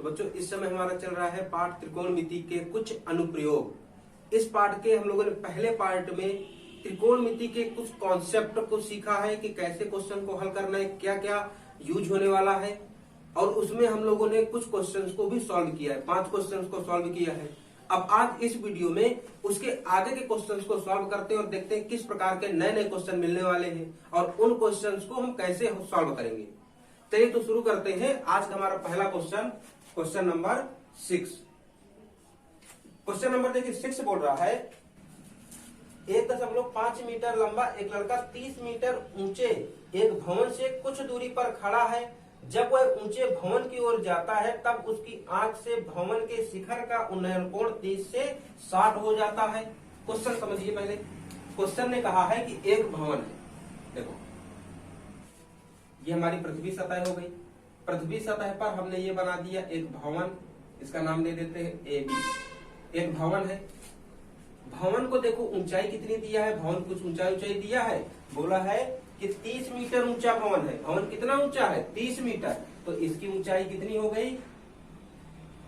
बच्चों इस समय हमारा चल रहा है पाठ त्रिकोणमिति के कुछ अनुप्रयोग। इस पाठ के हम लोगों ने पहले पार्ट में त्रिकोणमिति के कुछ कॉन्सेप्ट को सीखा है कि कैसे क्वेश्चन को हल करना है, क्या क्या यूज होने वाला है, और उसमें हम लोगों ने कुछ क्वेश्चंस को भी सॉल्व किया है, 5 क्वेश्चंस को सॉल्व किया है। अब आज इस वीडियो में उसके आगे के क्वेश्चंस को सॉल्व करते हैं और देखते हैं किस प्रकार के नए नए क्वेश्चन मिलने वाले हैं और उन क्वेश्चंस को हम कैसे सॉल्व करेंगे। चलिए तो शुरू करते हैं। आज का हमारा पहला question, question number 6। Question number देखिए 6 बोल रहा है 1.5 मीटर लंबा एक लड़का 30 मीटर ऊंचे एक भवन से कुछ दूरी पर खड़ा है। जब वह ऊंचे भवन की ओर जाता है तब उसकी आंख से भवन के शिखर का उन्नयन कोण 30 से 60 हो जाता है। क्वेश्चन समझिए पहले। क्वेश्चन ने कहा है कि एक भवन है, देखो ये हमारी पृथ्वी सतह हो गई। पृथ्वी सतह पर हमने ये बना दिया एक भवन, इसका नाम दे देते हैं AB। एक भवन है, भवन को देखो ऊंचाई कितनी दिया है, भवन कुछ ऊंचाई दिया है, बोला है कि 30 मीटर ऊंचा भवन है। भवन कितना ऊंचा है? 30 मीटर। तो इसकी ऊंचाई कितनी हो गई?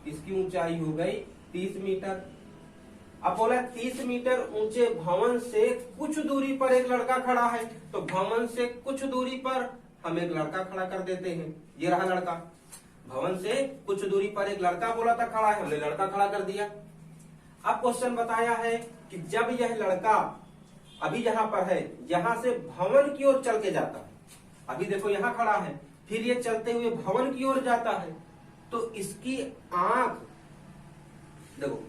इसकी ऊंचाई हो गई 30 मीटर। अब बोला 30 मीटर ऊंचे भवन से कुछ दूरी पर एक लड़का खड़ा है, तो भवन से कुछ दूरी पर हम एक लड़का खड़ा कर देते हैं। ये रहा लड़का। भवन से कुछ दूरी पर एक लड़का बोला था खड़ा है, हमने लड़का खड़ा कर दिया। अब क्वेश्चन बताया है कि जब यह लड़का अभी यहाँ पर है, यहाँ से भवन की ओर चल के जाता है, अभी देखो यहाँ खड़ा है, फिर ये चलते हुए भवन की ओर जाता है, तो इसकी आंख देखो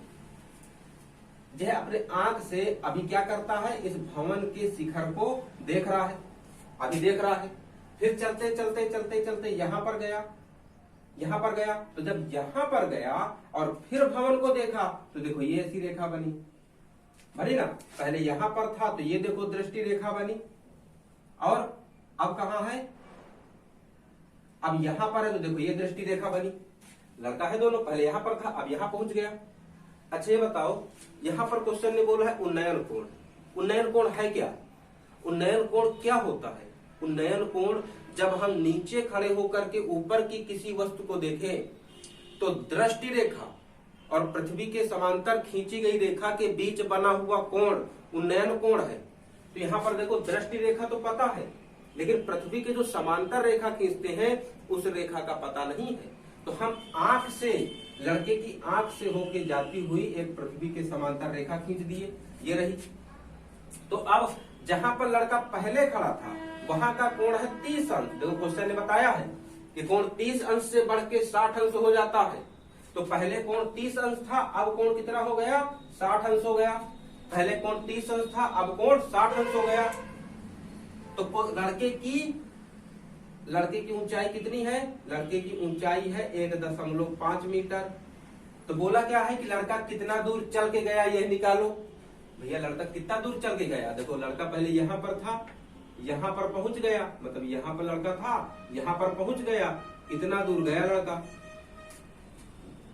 यह अपने आंख से अभी क्या करता है, इस भवन के शिखर को देख रहा है, अभी देख रहा है, फिर चलते चलते चलते चलते यहाँ पर गया, यहाँ पर गया, तो जब यहाँ पर गया और फिर भवन को देखा तो देखो ये ऐसी रेखा बनी ना। पहले यहां पर था तो ये देखो दृष्टि रेखा बनी, और अब कहां है, अब यहां पर है तो देखो ये दृष्टि रेखा बनी। लड़का है दोनों, पहले यहां पर था अब यहां पहुंच गया। अच्छा ये बताओ, यहां पर क्वेश्चन ने बोला है उन्नयन कोण। उन्नयन कोण है क्या? उन्नयन कोण क्या होता है? उन्नयन कोण जब हम नीचे खड़े होकर के ऊपर की किसी वस्तु को देखें तो दृष्टि रेखा और पृथ्वी के समांतर खींची गई रेखा के बीच बना हुआ कोण उन्नयन कोण है। तो यहाँ पर देखो दृष्टि रेखा तो पता है, लेकिन पृथ्वी के जो समांतर रेखा खींचते हैं उस रेखा का पता नहीं है। तो हम आंख से, लड़के की आंख से होके जाती हुई एक पृथ्वी के समांतर रेखा खींच दिए, ये रही। तो अब जहां पर लड़का पहले खड़ा था वहां का कोण है 30 अंश। देखो क्वेश्चन ने बताया है कि कोण 30 अंश से बढ़ के 60 अंश हो जाता है। तो पहले कोण 30 अंश था, अब कोण कितना हो गया? 60 अंश हो गया। पहले कोण 30 अंश था, अब कोण 60 अंश हो गया। तो लड़के की ऊंचाई कितनी है? लड़के की ऊंचाई है 1.5 मीटर। तो बोला क्या है कि लड़का कितना दूर चल के गया, यह निकालो। भैया लड़का कितना दूर चल के गया? देखो लड़का पहले यहाँ पर था, यहाँ पर पहुंच गया, मतलब यहाँ पर लड़का था, यहाँ पर पहुंच गया, इतना दूर गया लड़का।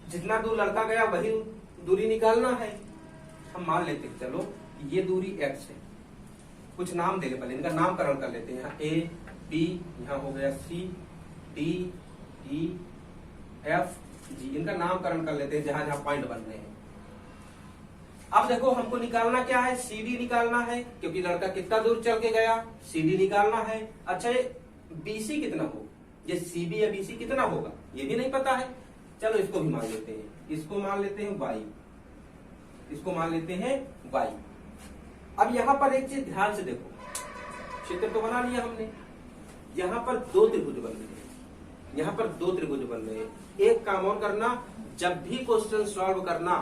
जितना दूर लड़का गया वही दूरी निकालना है। हम मान लेते हैं चलो ये दूरी x है, कुछ नाम दे ले, पहले इनका नामकरण कर लेते हैं। यहाँ A B, यहाँ हो गया C D E F G, इनका नामकरण कर लेते हैं जहां जहां पॉइंट बन रहे हैं। अब देखो हमको निकालना क्या है? CD निकालना है, क्योंकि लड़का कितना दूर चल के गया, CD निकालना है। अच्छा BC कितना होगा? ये CB या BC कितना होगा ये भी नहीं पता है। चलो इसको भी मान लेते हैं, इसको मान लेते हैं y, इसको मान लेते हैं y। अब यहाँ पर एक चीज ध्यान से देखो, चित्र तो बना लिया हमने, यहाँ पर 2 त्रिभुज बन रहे हैं, यहाँ पर 2 त्रिभुज बन रहे हैं। एक काम और करना, जब भी क्वेश्चन सॉल्व करना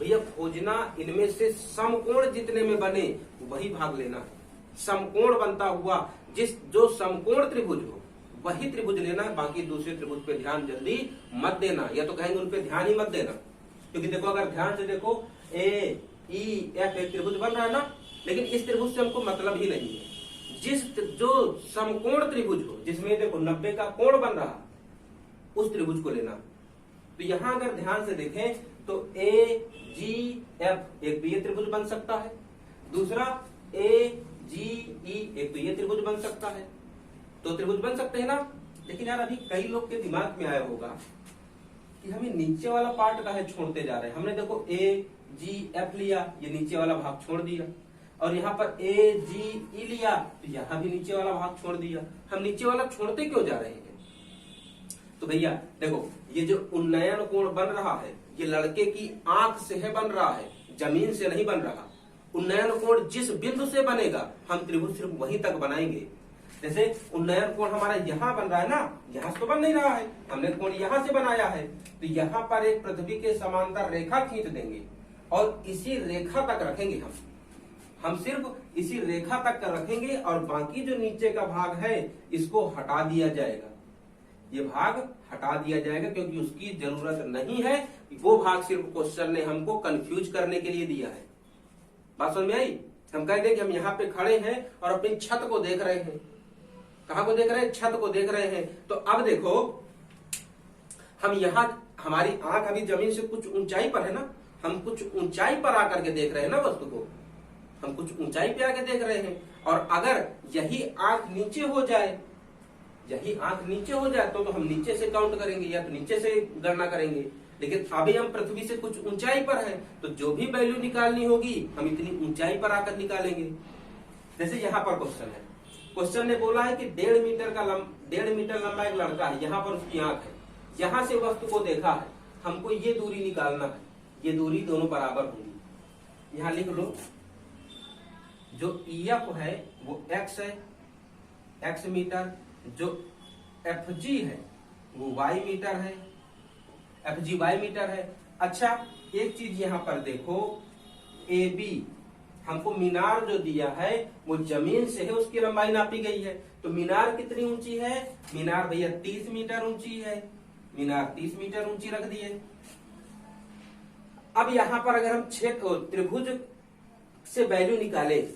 भैया खोजना इनमें से समकोण जितने में बने वही भाग लेना है। समकोण बनता हुआ जो समकोण त्रिभुज हो वही त्रिभुज लेना है, बाकी दूसरे त्रिभुज पे ध्यान जल्दी मत देना, या तो कहेंगे उन पे ध्यान ही मत देना। क्योंकि देखो अगर ध्यान से देखो AEF एक त्रिभुज बन रहा है ना, लेकिन इस त्रिभुज से हमको मतलब ही नहीं है। जो समकोण त्रिभुज हो जिसमें देखो 90 का कोण बन रहा, उस त्रिभुज को लेना। तो यहां अगर ध्यान से देखें तो AGF एक तो ये त्रिभुज बन सकता है, दूसरा AGE एक तो ये त्रिभुज बन सकता है। 2 त्रिभुज बन सकते हैं ना। लेकिन यार अभी कई लोग के दिमाग में आया होगा कि हमें नीचे वाला पार्ट का है छोड़ते जा रहे हैं। हमने देखो ए जी एफ लिया, ये नीचे वाला भाग छोड़ दिया, और यहाँ पर ए जी ई लिया तो यहाँ भी नीचे वाला भाग छोड़ दिया। हम नीचे वाला छोड़ते क्यों जा रहे हैं? तो भैया देखो, ये जो उन्नयन कोण बन रहा है ये लड़के की आंख से है बन रहा है, जमीन से नहीं बन रहा। उन्नयन कोण जिस बिंदु से बनेगा हम त्रिभुज सिर्फ वहीं तक बनाएंगे। जैसे उन्नयन कोण हमारा यहाँ बन रहा है ना, यहाँ से तो बन नहीं रहा है, हमने कोण यहाँ से बनाया है, तो यहाँ पर एक पृथ्वी के समांतर रेखा खींच देंगे और इसी रेखा तक रखेंगे। हम सिर्फ इसी रेखा तक रखेंगे और बाकी जो नीचे का भाग है इसको हटा दिया जाएगा। ये भाग हटा दिया जाएगा क्योंकि उसकी जरूरत नहीं है। वो भाग सिर्फ क्वेश्चन ने हमको कंफ्यूज करने के लिए दिया है। बात समझ में आई? हम कह दें कि हम यहाँ पे खड़े हैं और अपनी छत को देख रहे हैं। कहाँ को देख रहे हैं? छत को देख रहे हैं। तो अब देखो, हम यहाँ, हमारी आंख अभी जमीन से कुछ ऊंचाई पर है ना, हम कुछ ऊंचाई पर आकर के देख रहे हैं ना वस्तु को, हम कुछ ऊंचाई पे आके देख रहे हैं। और अगर यही आंख नीचे हो जाए, यही आंख नीचे हो जाए तो हम नीचे से काउंट करेंगे या तो नीचे से गणना करेंगे। लेकिन अभी हम पृथ्वी से कुछ ऊंचाई पर हैं, तो जो भी वैल्यू निकालनी होगी हम इतनी ऊंचाई पर आकर निकालेंगे। जैसे यहाँ पर क्वेश्चन है, क्वेश्चन ने बोला है कि 1.5 मीटर लंबा एक लड़का है, यहाँ पर उसकी आंख है, यहाँ से वस्तु को देखा है, हमको ये दूरी निकालना है। ये दूरी दोनों बराबर होंगी। यहाँ लिख लो, जो EF है वो x है, x मीटर, जो FG है वो y मीटर है, FG y मीटर है। अच्छा, एक चीज यहाँ पर देखो, AB हमको मीनार जो दिया है वो जमीन से है, उसकी लंबाई नापी गई है। तो मीनार कितनी ऊंची है? मीनार भैया 30 मीटर ऊंची है। मीनार 30 मीटर ऊंची रख दिए। अब यहाँ पर अगर हम त्रिभुज से वैल्यू निकालें,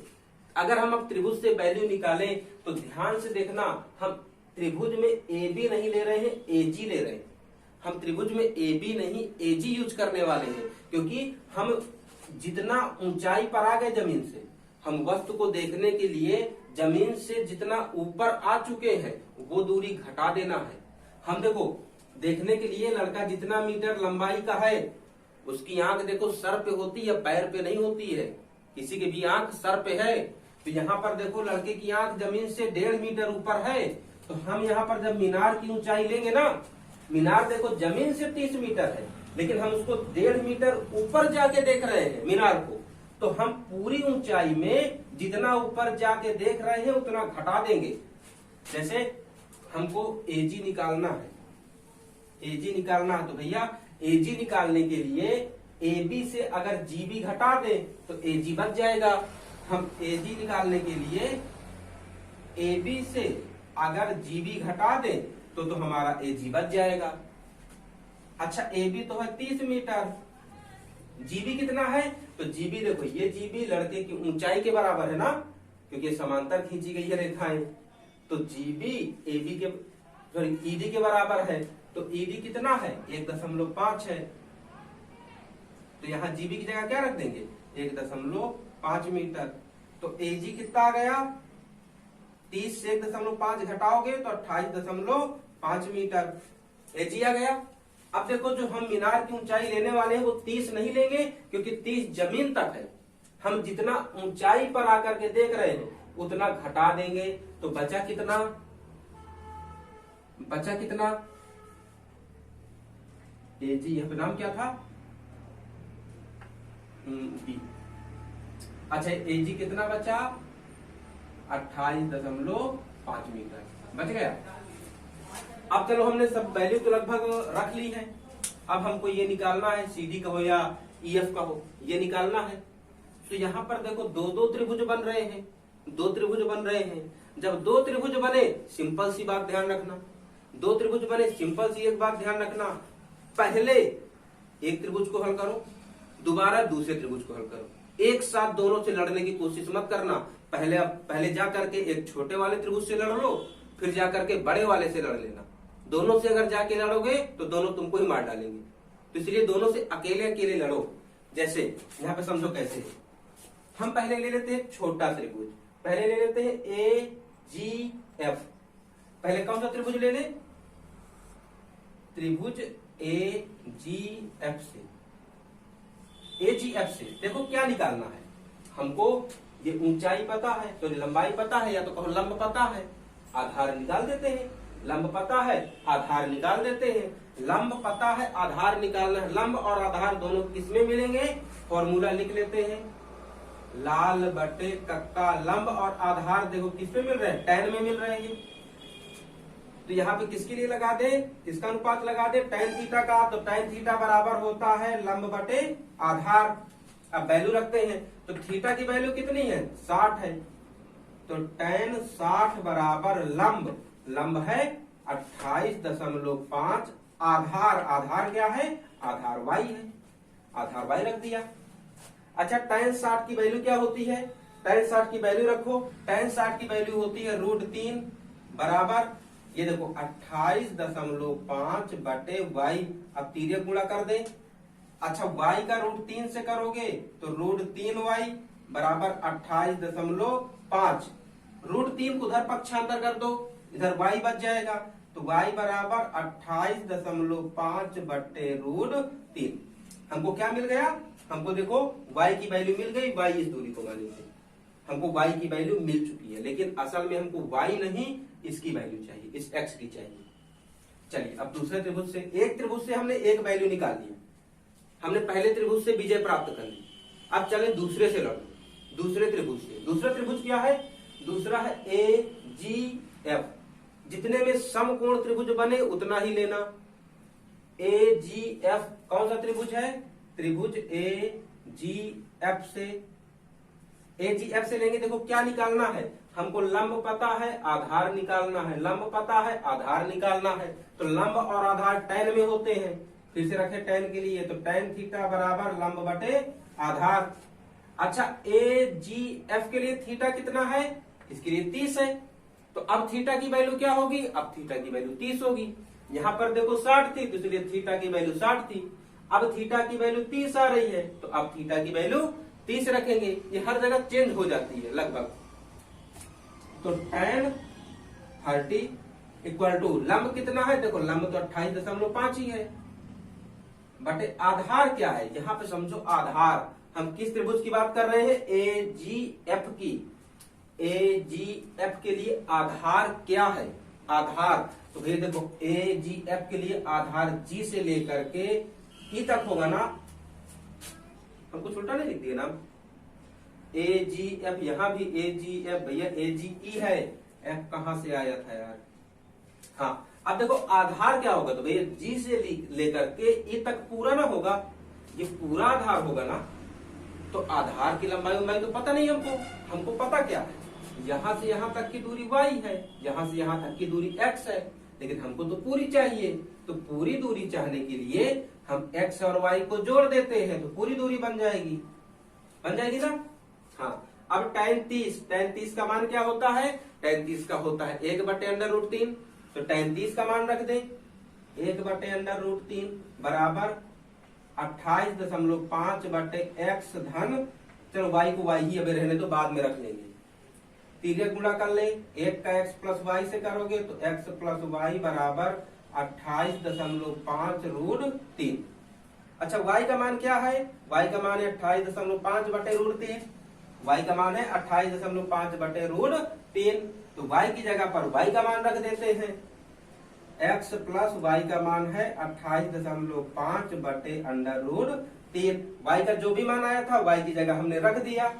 अगर हम अब त्रिभुज से वैल्यू निकालें तो ध्यान से देखना, हम त्रिभुज में AB नहीं ले रहे हैं, AG ले रहे हैं। हम त्रिभुज में AB नहीं AG यूज करने वाले हैं, क्योंकि हम जितना ऊंचाई पर आ गए जमीन से, हम वस्तु को देखने के लिए जमीन से जितना ऊपर आ चुके हैं वो दूरी घटा देना है। हम देखो, देखने के लिए लड़का जितना मीटर लंबाई का है उसकी आंख देखो सर पे होती है, पैर पे नहीं होती है। किसी की भी आंख सर पे है, तो यहाँ पर देखो लड़के की आंख जमीन से 1.5 मीटर ऊपर है। तो हम यहाँ पर जब मीनार की ऊंचाई लेंगे ना, मीनार देखो जमीन से 30 मीटर है, लेकिन हम उसको 1.5 मीटर ऊपर जाके देख रहे हैं मीनार को, तो हम पूरी ऊंचाई में जितना ऊपर जाके देख रहे हैं उतना घटा देंगे। जैसे हमको AG निकालना है, AG निकालना है, तो भैया AG निकालने के लिए AB से अगर GB घटा दें तो AG बच जाएगा। हम AG निकालने के लिए AB से अगर GB घटा दें तो हमारा AG बच जाएगा। अच्छा, AB तो है 30 मीटर, GB कितना है? तो GB देखो, ये GB लड़के की ऊंचाई के बराबर है ना, क्योंकि ये समांतर खींची गई है रेखाएं। तो GB AB के ED के बराबर है। तो ED कितना है? 1.5 है। तो यहाँ GB की जगह क्या रख देंगे? 1.5 मीटर। तो AG कितना आ गया? 30 से 1.5 घटाओगे तो 28.5 मीटर AG आ गया। अब देखो, जो हम मीनार की ऊंचाई लेने वाले हैं वो 30 नहीं लेंगे, क्योंकि 30 जमीन तक है। हम जितना ऊंचाई पर आकर के देख रहे हैं उतना घटा देंगे। तो बचा कितना? बचा कितना? AG, यहाँ पे नाम क्या था? B। अच्छा, AG कितना बचा? 28.5 मीटर बच गया। अब चलो, हमने सब वैल्यू तो लगभग रख ली है। अब हमको ये निकालना है, CD का हो या EF का हो, ये निकालना है। तो यहाँ पर देखो, दो त्रिभुज बन रहे हैं, 2 त्रिभुज बन रहे हैं। जब 2 त्रिभुज बने, सिंपल सी बात ध्यान रखना, 2 त्रिभुज बने, सिंपल सी एक बात ध्यान रखना, पहले एक त्रिभुज को हल करो, दोबारा दूसरे त्रिभुज को हल करो। एक साथ दोनों से लड़ने की कोशिश मत करना। पहले जा करके एक छोटे वाले त्रिभुज से लड़ लो, फिर जा करके बड़े वाले से लड़ लेना। दोनों से अगर जाके लड़ोगे तो दोनों तुमको ही मार डालेंगे। तो इसलिए दोनों से अकेले अकेले लड़ो। जैसे यहाँ पे समझो कैसे, हम पहले ले लेते हैं छोटा त्रिभुज, पहले ले लेते हैं AGF। पहले कौन सा त्रिभुज ले लें? त्रिभुज AGF से, AGF से देखो क्या निकालना है हमको। ये ऊंचाई पता है तो लंबाई पता है, या तो कहो लंब पता है, आधार निकाल देते हैं। लंब पता है, आधार निकाल देते हैं। लंब पता है, आधार निकालना है। लंब और आधार दोनों किसमें मिलेंगे? फॉर्मूला लिख लेते हैं, लाल बटे कक्का। लंब और आधार देखो किसमें मिल रहे हैं? tan में मिल रहे हैं। तो यहाँ पे किसके लिए लगा दे? किसका अनुपात लगा दे? tan थीटा का। तो tan थीटा बराबर होता है लंब बटे आधार। अब वैल्यू रखते हैं, तो थीटा की वैल्यू कितनी है? 60 है। तो tan 60 बराबर लंब, लंब है 28.5, आधार, आधार क्या है? आधार y है, आधार y रख दिया। अच्छा tan 60 की वैल्यू क्या होती है? tan 60 की वैल्यू रखो, tan 60 की वैल्यू होती है √3 बराबर, ये देखो 28.5 बटे y। अब तिर्यक गुणा कर दे। अच्छा y का √3 से करोगे तो √3y बराबर 28.5। √3 को उधर पक्षांतर कर दो, इधर y बच जाएगा। तो y बराबर 28.5 बटे √3। हमको क्या मिल गया? हमको देखो y की वैल्यू मिल गई। y इस दूरी को माने से हमको y की वैल्यू मिल चुकी है, लेकिन असल में हमको y नहीं, इसकी वैल्यू चाहिए, इस x की चाहिए। चलिए अब दूसरे त्रिभुज से, एक त्रिभुज से हमने एक वैल्यू निकाल लिया, हमने पहले त्रिभुज से विजय प्राप्त कर ली। अब चले दूसरे से लड़ो, दूसरे त्रिभुज से। दूसरा त्रिभुज क्या है? दूसरा है AGF। जितने में समकोण त्रिभुज बने उतना ही लेना। AGF कौन सा त्रिभुज है? त्रिभुज AGF से, AGF से लेंगे। देखो क्या निकालना है हमको? लंब पता है, आधार निकालना है। लंब पता है, आधार निकालना है। तो लंब और आधार tan में होते हैं। फिर से रखे tan के लिए, तो tan थीटा बराबर लंब बटे आधार। अच्छा AGF के लिए थीटा कितना है? इसके लिए 30 है। तो अब थीटा की वैल्यू क्या होगी? अब थीटा की वैल्यू 30 होगी। यहाँ पर देखो 60 थी, तो इसलिए थीटा की वैल्यू 60 थी। अब थीटा की वैल्यू 30 आ रही है, तो अब थीटा की वैल्यू 30 रखेंगे। ये हर जगह चेंज हो जाती है लगभग। तो tan 30 इक्वल टू लंब कितना है? देखो लंब तो 28.5 ही है, बटे आधार क्या है? यहाँ पे समझो आधार, हम किस त्रिभुज की बात कर रहे हैं? AGF की। AGF के लिए आधार क्या है? आधार तो भैया देखो AGF के लिए आधार G से लेकर के E तक होगा ना। हम कुछ उल्टा नहीं लिख दिए ना। AGF, यहां भी AGF, भैया AGE है। F कहां से आया था यार? हाँ अब देखो आधार क्या होगा? तो भैया G से लेकर के E तक पूरा ना होगा, ये पूरा आधार होगा ना। तो आधार की लंबाई तो पता नहीं हमको। हमको पता क्या है? यहां से यहां तक की दूरी y है, यहां से यहां तक की दूरी x है, लेकिन हमको तो पूरी चाहिए। तो पूरी दूरी चाहने के लिए हम x और y को जोड़ देते हैं, तो पूरी दूरी बन जाएगी, बन जाएगी ना। हाँ अब tan 30 का मान क्या होता है? tan 30 का होता है 1 बटे √3। तो tan 30 का मान रख दें, 1 बटे √3 बराबर 28.5 बटे x धन, चलो y को y ही अभी रहने तो बाद में रख लेंगे। तिर्यक गुणा कर ले, 1 का x प्लस y से करोगे तो x प्लस y बराबर 28.5 √3। अच्छा y का मान क्या है? y का मान है 28.5 बटे √3। y का मान है 28.5 बटे √3। तो y की जगह पर y का मान रख देते हैं। x प्लस y का मान है 28.5 बटे √3। y का जो भी मान आया था y की जगह हमने रख दिया।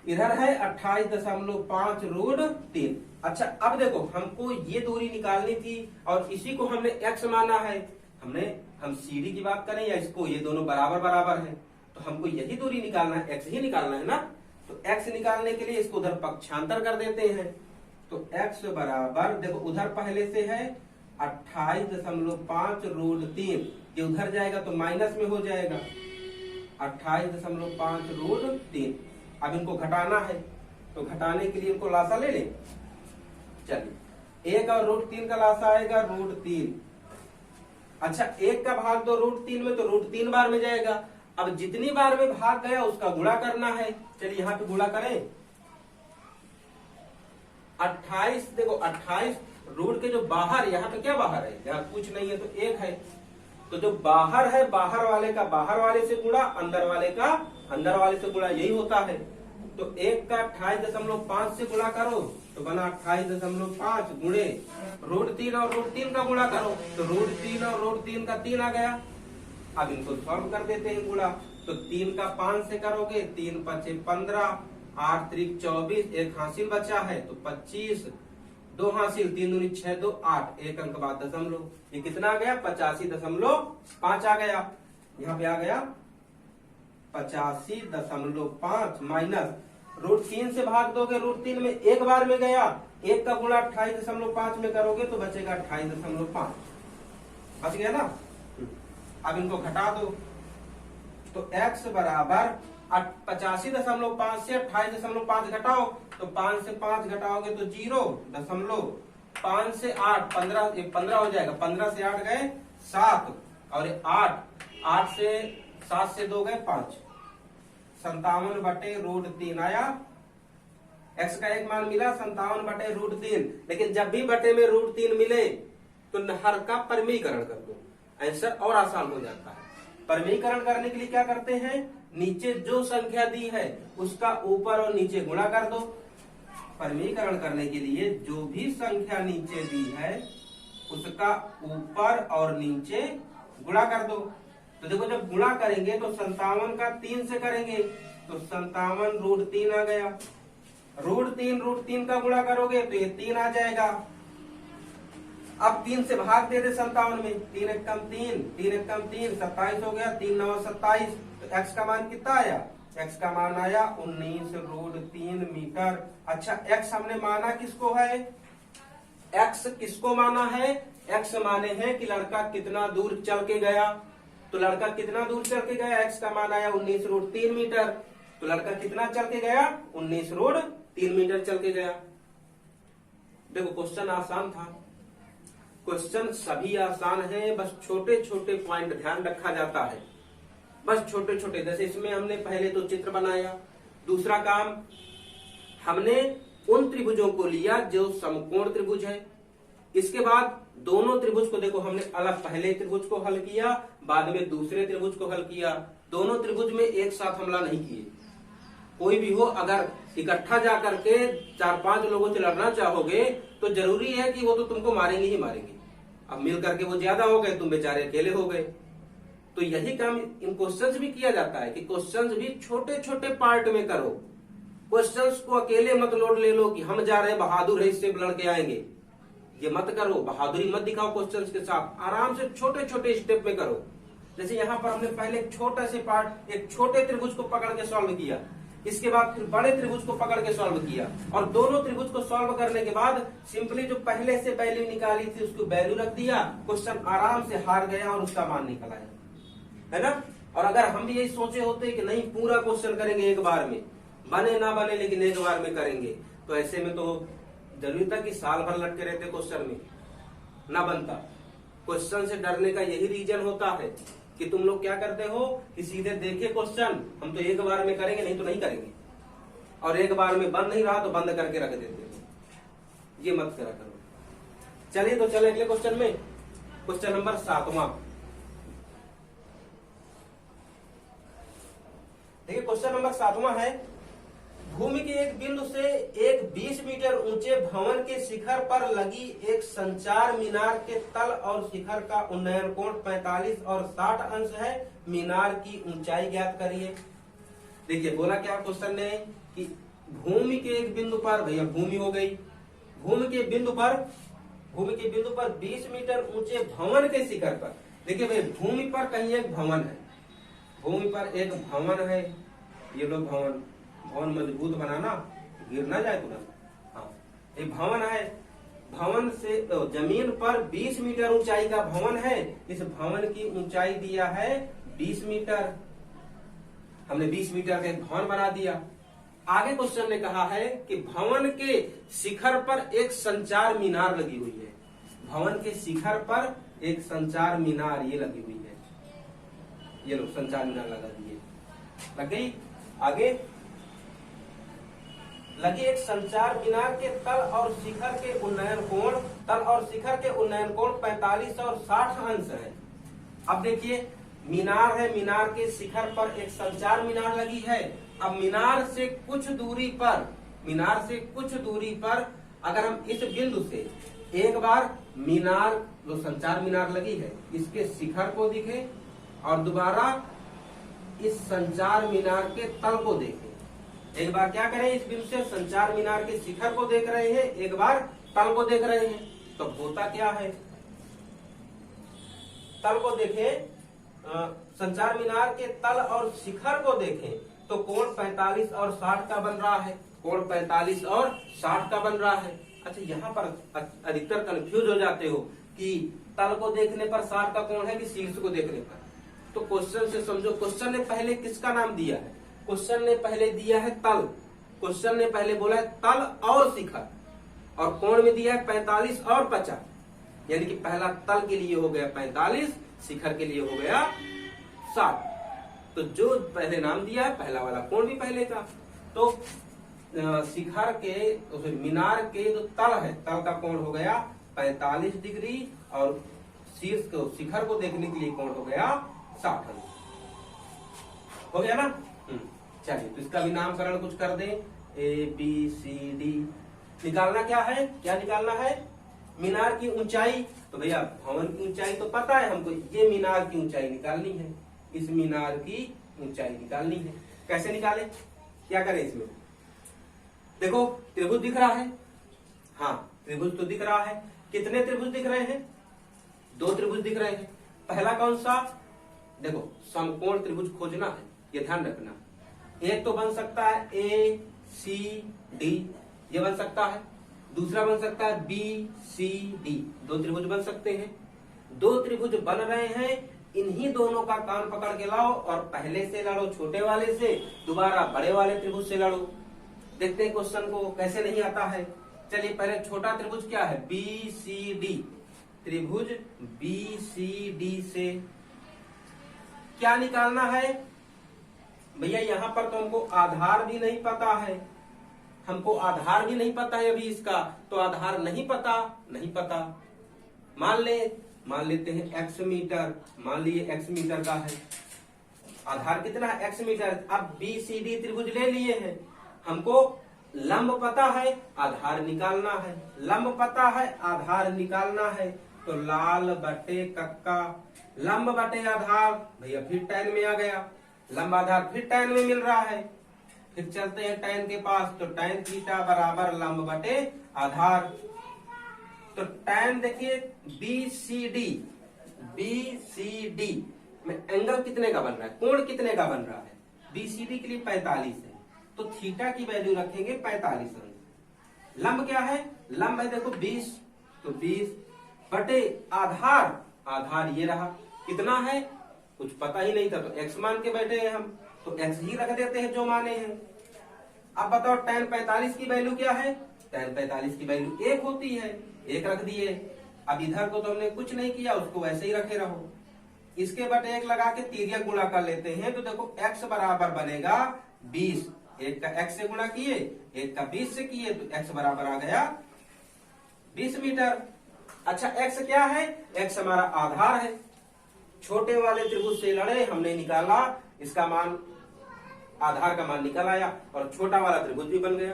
इधर है 28.5 √3। अच्छा अब देखो हमको ये दूरी निकालनी थी और इसी को हमने x माना है। हम CD की बात करें या इसको, ये दोनों बराबर बराबर है, तो हमको यही दूरी निकालना है, x ही निकालना है ना। तो x निकालने के लिए इसको उधर पक्षांतर कर देते हैं। तो x बराबर देखो उधर पहले से है 28.5 √3, ये उधर जाएगा तो माइनस में हो जाएगा 28.5 √3। अब इनको घटाना है, तो घटाने के लिए इनको लासा ले लें। चलिए 1 और √3 का लासा आएगा √3। अच्छा 1 का भाग दो √3 में, तो √3 बार में जाएगा। अब जितनी बार में भाग गया उसका गुणा करना है। चलिए यहाँ पे गुणा करें। 28 देखो 28 रूट के जो बाहर, यहाँ पे क्या बाहर है? यहाँ कुछ नहीं है तो 1 है। तो जो बाहर है बाहर वाले का बाहर वाले से गुणा, अंदर वाले का अंदर वाले से गुणा, यही होता है। तो 1 का 28.5 से गुणा करो तो बना 28.5 गुणे √3 और √3 का गुणा करो तो √3 और √3 का 3 आ गया। अब इनको सॉल्व कर देते हैं गुणा, तो 3 का 5 से करोगे 3 5 15, 8 3 24, एक हासिल बचा है तो 25, 2 हासिल 3 दूनी 6 2 8, एक अंक बाद दशमलव, ये कितना आ गया 85.5 आ गया। यहाँ पे आ गया 85.5 माइनस √3 से भाग दोगे √3 में एक बार में गया, 1 का गुणा 28.5 में करोगे तो बचेगा 28.5, बच गया ना। अब इनको घटा दो तो x बराबर 85.5 से 28.5 घटाओ तो 5 से 5 घटाओगे तो 0.5 से 8 15 हो जाएगा, 15 से 8 गए 7 और 8 से 7 से 2 गए 5, 57/√3 आया। x का एक मान मिला 57/√3, लेकिन जब भी बटे में √3 मिले तो हर का परिमेयीकरण कर दो, आंसर और आसान हो जाता है। परिमेयीकरण करने के लिए क्या करते हैं, नीचे जो संख्या दी है उसका ऊपर और नीचे गुणा कर दो। परिमेयीकरण करने के लिए जो भी संख्या नीचे दी है उसका ऊपर और नीचे गुणा कर दो। तो देखो जब गुणा करेंगे तो 57 का 3 से करेंगे तो 57√3 आ गया, √3 का गुणा करोगे तो ये 3 आ जाएगा। अब 3 से भाग दे दे 57 में, 3 एकम 3, 3 एकम 3, 27 हो गया, 3 9 27, तो x का मान कितना आया, x का मान आया 19√3 मीटर। अच्छा x हमने माना किसको है, x किसको माना है, x माने हैं कि लड़का कितना दूर चल के गया, तो लड़का कितना दूर चल के गया, x का मान आया 19√3 मीटर, तो लड़का कितना चल के गया 19√3 मीटर चल के गया। देखो क्वेश्चन आसान था, क्वेश्चन सभी आसान है, बस छोटे छोटे पॉइंट ध्यान रखा जाता है, बस छोटे छोटे। जैसे इसमें हमने पहले तो चित्र बनाया, दूसरा काम हमने उन त्रिभुजों को लिया जो समकोण त्रिभुज है, इसके बाद दोनों त्रिभुज को देखो हमने अलग, पहले त्रिभुज को हल किया बाद में दूसरे त्रिभुज को हल किया, दोनों त्रिभुज में एक साथ हमला नहीं किए। कोई भी हो अगर इकट्ठा जा करके 4-5 लोगों से लड़ना चाहोगे तो जरूरी है कि वो तो तुमको मारेंगे ही मारेंगे। अब मिल करके वो ज्यादा हो गए, तुम बेचारे अकेले हो गए। तो यही काम इन क्वेश्चंस भी किया जाता है कि क्वेश्चंस भी छोटे छोटे पार्ट में करो। क्वेश्चंस को अकेले मत लोड ले लो कि हम जा रहे हैं बहादुर है इससे लड़ के आएंगे, ये मत करो, बहादुरी मत दिखाओ क्वेश्चंस के साथ, आराम से छोटे छोटे स्टेप में करो। जैसे यहाँ पर हमने पहले एक छोटा से पार्ट, एक छोटे त्रिभुज को पकड़ के सॉल्व किया, इसके बाद फिर बड़े त्रिभुज को पकड़ के सॉल्व किया, और दोनों त्रिभुज को सॉल्व करने के बाद सिंपली जो पहले से वैल्यू निकाली थी उसको वैल्यू रख दिया, क्वेश्चन आराम से हार गया और उसका मान निकल आया, है ना। और अगर हम भी यही सोचे होते कि नहीं पूरा क्वेश्चन करेंगे एक बार में, बने ना बने लेकिन एक बार में करेंगे, तो ऐसे में तो जरूरी था कि साल भर लटके रहते क्वेश्चन में, ना बनता। क्वेश्चन से डरने का यही रीजन होता है कि तुम लोग क्या करते हो कि सीधे देखे क्वेश्चन, हम तो एक बार में करेंगे नहीं तो नहीं करेंगे, और एक बार में बंद नहीं रहा तो बंद करके रख देते हो, ये मत करा करो। चलिए तो चले अगले क्वेश्चन में, क्वेश्चन नंबर 7वां। देखिए क्वेश्चन नंबर 7वां है, भूमि के एक बिंदु से एक 20 मीटर ऊंचे भवन के शिखर पर लगी एक संचार मीनार के तल और शिखर का उन्नयन कोण 45 और 60 अंश है, मीनार की ऊंचाई ज्ञात करिए। देखिए बोला क्या क्वेश्चन ने कि भूमि के एक बिंदु पर, भैया भूमि हो गई, भूमि के बिंदु पर 20 मीटर ऊंचे भवन के शिखर पर, देखिए भाई भूमि पर कहीं एक भवन है, भूमि पर एक भवन है, ये लोग भवन मजबूत बनाना, गिर ना जाए तुरंत। हाँ एक भवन है, भवन से तो जमीन पर 20 मीटर ऊंचाई का भवन है, इस भवन की ऊंचाई दिया है 20 मीटर, हमने 20 मीटर का एक भवन बना दिया। आगे क्वेश्चन ने कहा है कि भवन के शिखर पर एक संचार मीनार लगी हुई है, भवन के शिखर पर एक संचार मीनार ये लगी हुई है, ये लोग संचार मीनार लगा दिए, लग गई। आगे लगे एक संचार मीनार के तल और शिखर के उन्नयन कोण 45 और 60 अंश है। अब देखिए मीनार है, मीनार के शिखर पर एक संचार मीनार लगी है। अब मीनार से कुछ दूरी पर अगर हम इस बिंदु से एक बार मीनार, जो संचार मीनार लगी है, इसके शिखर को दिखे और दोबारा इस संचार मीनार के तल को देखें। एक बार क्या करें, इस बिंदु से संचार मीनार के शिखर को देख रहे हैं, एक बार तल को देख रहे हैं, तो होता क्या है, तल को देखें, संचार मीनार के तल और शिखर को देखें तो कोण 45 और 60 का बन रहा है, कोण 45 और 60 का बन रहा है। अच्छा, यहाँ पर अधिकतर कंफ्यूज हो जाते हो कि तल को देखने पर 60 का कोण है कि शीर्ष को देखने पर। तो क्वेश्चन से समझो, क्वेश्चन ने पहले किसका नाम दिया है, क्वेश्चन ने पहले दिया है तल, क्वेश्चन ने पहले बोला है तल और शिखर, और कोण में दिया है 45 और 50, यानी कि पहला तल के लिए हो गया 45, शिखर के लिए हो गया 60। तो जो पहले नाम दिया है पहला वाला कोण भी पहले का, तो शिखर के मीनार के जो तल है, तल का कोण हो गया 45 डिग्री और शीर्ष को, शिखर को देखने के लिए कोण हो गया 60 हो गया ना। चलिए, तो इसका भी नामकरण कुछ कर दें, ABCD। निकालना क्या है, क्या निकालना है, मीनार की ऊंचाई। तो भैया भवन की ऊंचाई तो पता है हमको, ये मीनार की ऊंचाई निकालनी है, इस मीनार की ऊंचाई निकालनी है। कैसे निकाले, क्या करें इसमें, देखो त्रिभुज दिख रहा है, हाँ त्रिभुज तो दिख रहा है। कितने त्रिभुज दिख रहे हैं, 2 त्रिभुज दिख रहे हैं। पहला कौन सा, देखो समकोण त्रिभुज खोजना है, ये ध्यान रखना। एक तो बन सकता है ACD, ये बन सकता है। दूसरा बन सकता है BCD, 2 त्रिभुज बन सकते हैं। 2 त्रिभुज बन रहे हैं, इन्हीं दोनों का कान पकड़ के लाओ और पहले से लड़ो छोटे वाले से, दोबारा बड़े वाले त्रिभुज से लड़ो। देखते हैं क्वेश्चन को कैसे नहीं आता है। चलिए पहले छोटा त्रिभुज क्या है, BCD, त्रिभुज BCD से क्या निकालना है भैया, यहाँ पर तो हमको आधार भी नहीं पता है, हमको आधार भी नहीं पता है अभी इसका, तो आधार नहीं पता। मान लेते हैं x मीटर, मान लिए x मीटर का है, आधार कितना है x मीटर। अब BCD त्रिभुज ले लिए हैं, हमको लंब पता है, आधार निकालना है, लंब पता है, आधार निकालना है। तो लाल बटे कक्का, लंब बटे आधार, भैया फिर tan में आ गया, लंब आधार फिर tan में मिल रहा है। फिर चलते हैं tan के पास, तो tan थीटा बराबर लंब बटे आधार। तो tan देखिए BCD में एंगल कितने का बन रहा है, कोण कितने का बन रहा है, BCD के लिए 45 है, तो थीटा की वैल्यू रखेंगे 45 अंश। लंब क्या है, लंब है देखो 20, तो 20 बटे आधार, आधार ये रहा, कितना है कुछ पता ही नहीं था, तो x मान के बैठे हैं हम, तो x ही रख देते हैं जो माने हैं। अब बताओ tan 45 की वैल्यू क्या है, tan 45 की वैल्यू 1 होती है, 1 रख दिए। अब इधर को तो हमने कुछ नहीं किया, उसको वैसे ही रखे रहो। इसके बटे 1 लगा के तिर्यक गुणा कर लेते हैं, तो देखो x बराबर बनेगा 20, 1 का x से गुणा किए, 1 का 20 से किए, तो x बराबर आ गया 20 मीटर। अच्छा x क्या है, x हमारा आधार है। छोटे वाले त्रिभुज से लड़े, हमने निकाला इसका मान, आधार का मान निकल आया और छोटा वाला त्रिभुज भी बन गया।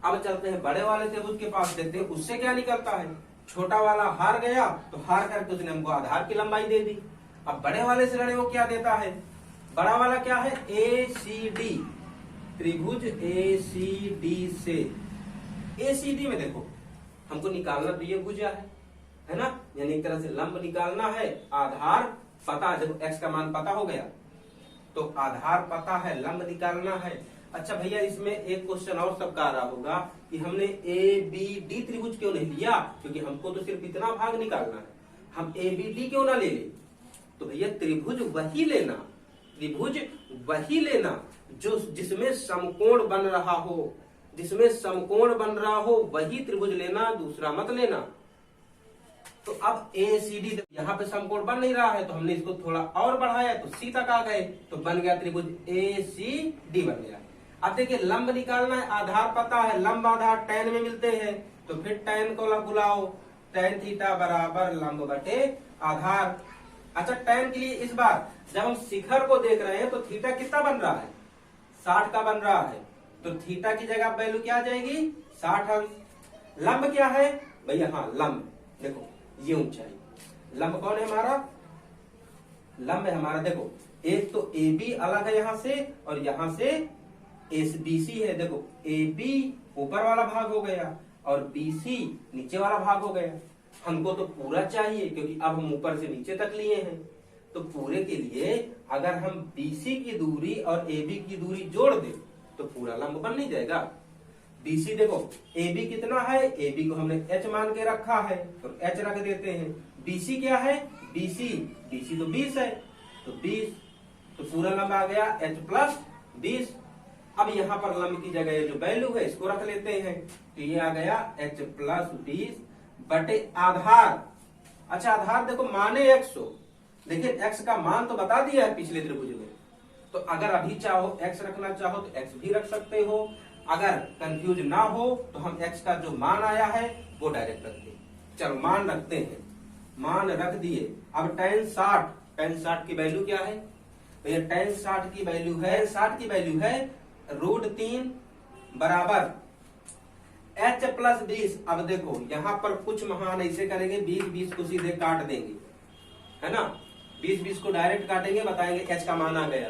अब चलते हैं बड़े वाले त्रिभुज के पास, देखते हैं उससे क्या निकलता है। छोटा वाला हार गया, तो हार करके उसने हमको आधार की लंबाई दे दी। अब बड़े वाले से लड़े, वो क्या देता है, बड़ा वाला क्या है, ACD, त्रिभुज ACD से, ACD में देखो हमको निकालना तो ये भुजा है ना, यानी एक तरह से लंब निकालना है, आधार पता, जब x का मान पता हो गया तो आधार पता है, लंब निकालना है। अच्छा भैया इसमें एक क्वेश्चन और सबका आ रहा होगा कि हमने ABD त्रिभुज क्यों नहीं लिया, क्योंकि हमको तो सिर्फ इतना भाग निकालना है, हम ABD क्यों ना ले ले। तो भैया त्रिभुज वही लेना, त्रिभुज वही लेना जो जिसमें समकोण बन रहा हो, जिसमें समकोण बन रहा हो वही त्रिभुज लेना, दूसरा मत लेना। तो अब ACD, यहाँ पे समकोण बन नहीं रहा है, तो हमने इसको थोड़ा और बढ़ाया, तो C तक आ गए, तो बन गया त्रिभुज ACD बन गया। अब देखिए लंब निकालना है, आधार पता है, लंब आधार tan में मिलते हैं, तो फिर tan को बुलाओ, tan थीटा बराबर लंब बटे आधार। अच्छा टेन के लिए इस बार जब हम शिखर को देख रहे हैं तो थीटा कितना बन रहा है, 60 का बन रहा है, तो थीटा की जगह वैल्यू क्या आ जाएगी, 60 अंश। लंब क्या है भैया, हाँ लंब, देखो ये ऊंचाई, लंब कौन है हमारा, लंब है हमारा, देखो एक तो ए बी अलग है यहां से, और यहां से एस बी सी है, देखो ए बी ऊपर वाला भाग हो गया और बी सी नीचे वाला भाग हो गया। हमको तो पूरा चाहिए क्योंकि अब हम ऊपर से नीचे तक लिए हैं, तो पूरे के लिए अगर हम बीसी की दूरी और एबी की दूरी जोड़ दें तो पूरा लंब बन नहीं जाएगा। बीसी देखो, एबी कितना है, एबी को हमने एच मान के रखा है तो एच रख देते हैं। बीसी क्या है, बीसी, बीसी तो 20 है, तो 20, तो पूरा लंब आ गया एच प्लस 20। अब यहाँ पर लंब की जगह जो वैल्यू है इसको रख लेते हैं, तो ये आ गया एच प्लस 20 बटे आधार। अच्छा आधार देखो माने 100, देखिए एक्स का मान तो बता दिया है पिछले त्रिभुज में, तो अगर अभी चाहो एक्स रखना चाहो तो एक्स भी रख सकते हो, अगर कंफ्यूज ना हो तो हम एक्स का जो मान आया है वो डायरेक्ट रख दें। चलो मान रखते हैं, मान रख दिए। अब tan 60 की वैल्यू क्या है भैया, tan 60 की वैल्यू है, 60 की वैल्यू है √3 बराबर h प्लस 20। अब देखो यहाँ पर कुछ महान ऐसे करेंगे, 20 को सीधे काट देंगे, है ना, 20 को डायरेक्ट काटेंगे, बताएंगे h का मान आ गया।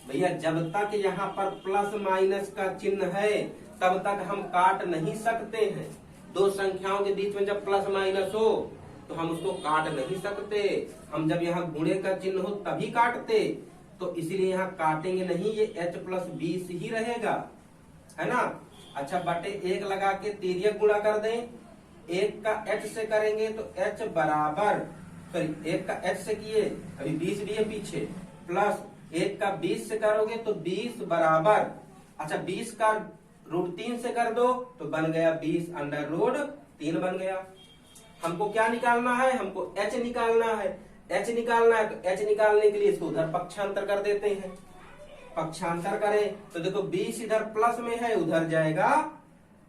भैया जब तक यहाँ पर प्लस माइनस का चिन्ह है तब तक हम काट नहीं सकते हैं। दो संख्याओं के बीच में जब प्लस माइनस हो तो हम उसको काट नहीं सकते, हम जब यहाँ गुणे का चिन्ह हो तभी काटते, तो इसलिए यहाँ काटेंगे नहीं, ये h प्लस 20 ही रहेगा, है ना। अच्छा बटे 1 लगा के तिर्यक गुणा कर दें, 1 का h से करेंगे तो h बराबर, सॉरी 1 का h से किए, अभी 20 भी है पीछे, प्लस 1 का 20 से करोगे तो 20 बराबर, अच्छा 20 का √3 से कर दो तो बन गया 20 √3 बन गया। हमको क्या निकालना है, हमको h निकालना है, h निकालना है तो h निकालने के लिए इसको उधर पक्षांतर कर देते हैं। पक्षांतर करें तो देखो 20 इधर प्लस में है, उधर जाएगा,